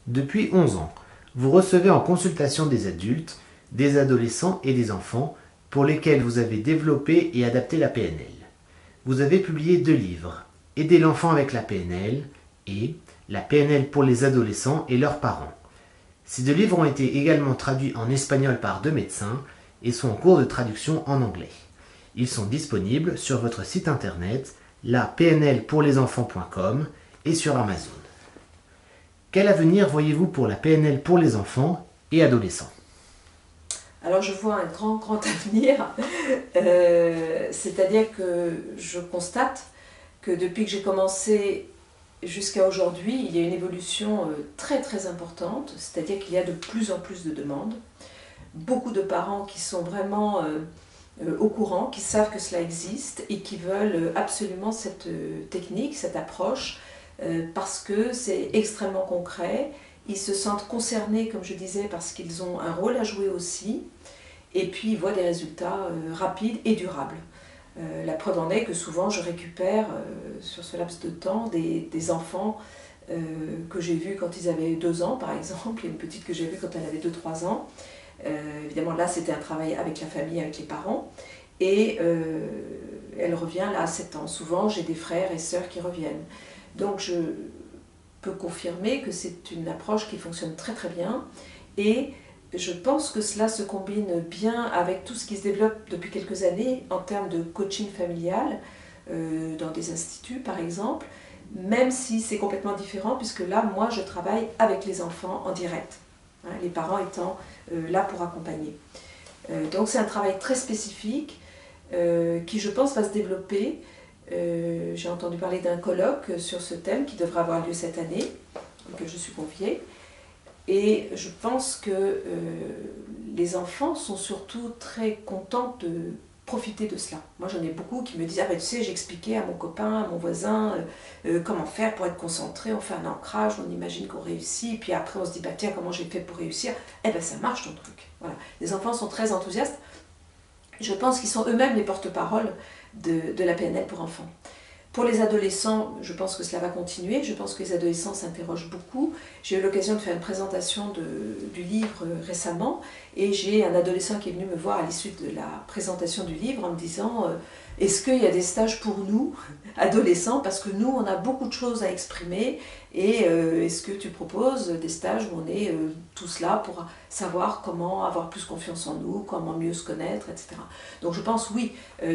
Depuis 11 ans, vous recevez en consultation des adultes, des adolescents et des enfants pour lesquels vous avez développé et adapté la PNL. Vous avez publié 2 livres, Aider l'enfant avec la PNL et La PNL pour les adolescents et leurs parents. Ces 2 livres ont été également traduits en espagnol par 2 médecins et sont en cours de traduction en anglais. Ils sont disponibles sur votre site internet lapnlpourlesenfants.com et sur Amazon. Quel avenir voyez-vous pour la PNL pour les enfants et adolescents? Alors je vois un grand avenir, c'est-à-dire que je constate que depuis que j'ai commencé jusqu'à aujourd'hui, il y a une évolution très importante, c'est-à-dire qu'il y a de plus en plus de demandes, beaucoup de parents qui sont vraiment au courant, qui savent que cela existe et qui veulent absolument cette technique, cette approche, parce que c'est extrêmement concret. Ils se sentent concernés, comme je disais, parce qu'ils ont un rôle à jouer aussi, et puis ils voient des résultats rapides et durables. La preuve en est que souvent je récupère sur ce laps de temps des enfants que j'ai vus quand ils avaient 2 ans par exemple. Il y a une petite que j'ai vue quand elle avait 2-3 ans. Évidemment là c'était un travail avec la famille, avec les parents, et elle revient là à 7 ans. Souvent j'ai des frères et sœurs qui reviennent. Donc je peux confirmer que c'est une approche qui fonctionne très bien, et je pense que cela se combine bien avec tout ce qui se développe depuis quelques années en termes de coaching familial, dans des instituts par exemple, même si c'est complètement différent, puisque là, moi, je travaille avec les enfants en direct, hein, les parents étant là pour accompagner. Donc c'est un travail très spécifique qui, je pense, va se développer. J'ai entendu parler d'un colloque sur ce thème qui devrait avoir lieu cette année, auquel je suis conviée. Et je pense que les enfants sont surtout très contents de profiter de cela. Moi j'en ai beaucoup qui me disent « Ah ben tu sais, j'expliquais à mon copain, à mon voisin comment faire pour être concentré, on fait un ancrage, on imagine qu'on réussit, et puis après on se dit bah tiens, comment j'ai fait pour réussir ?» Eh ben ça marche ton truc. Voilà. Les enfants sont très enthousiastes. Je pense qu'ils sont eux-mêmes les porte-parole de la PNL pour enfants. Pour les adolescents, je pense que cela va continuer. Je pense que les adolescents s'interrogent beaucoup. J'ai eu l'occasion de faire une présentation du livre récemment, et j'ai un adolescent qui est venu me voir à l'issue de la présentation du livre en me disant est-ce qu'il y a des stages pour nous, adolescents, parce que nous, on a beaucoup de choses à exprimer, et est-ce que tu proposes des stages où on est tous là pour savoir comment avoir plus confiance en nous, comment mieux se connaître, etc. Donc je pense, oui,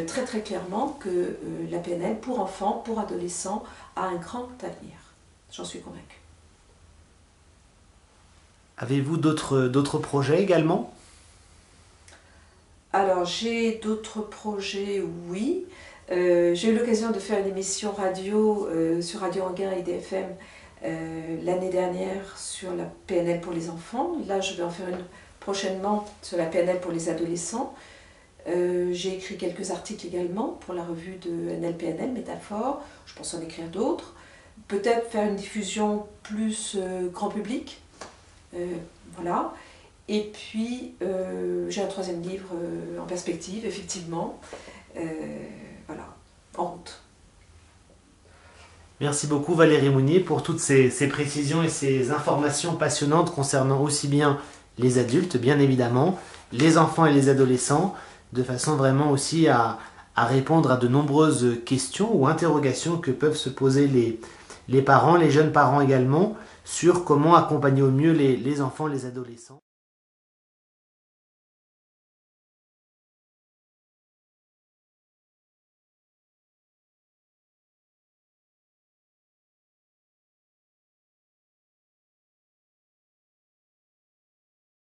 très clairement que la PNL pour enfants, pour adolescents, a un grand avenir. J'en suis convaincue. Avez-vous d'autres projets également? Alors j'ai d'autres projets, oui. J'ai eu l'occasion de faire une émission radio sur Radio Anguin et DFM l'année dernière sur la PNL pour les enfants. Là je vais en faire une prochainement sur la PNL pour les adolescents. J'ai écrit quelques articles également pour la revue de NLPNL, Métaphore. Je pense en écrire d'autres. Peut-être faire une diffusion plus grand public. Voilà. Et puis, j'ai un 3e livre en perspective, effectivement. Voilà, en route. Merci beaucoup Valérie Mounier pour toutes ces précisions et ces informations passionnantes concernant aussi bien les adultes, bien évidemment, les enfants et les adolescents, de façon vraiment aussi à répondre à de nombreuses questions ou interrogations que peuvent se poser les parents, les jeunes parents également, sur comment accompagner au mieux les enfants, les adolescents.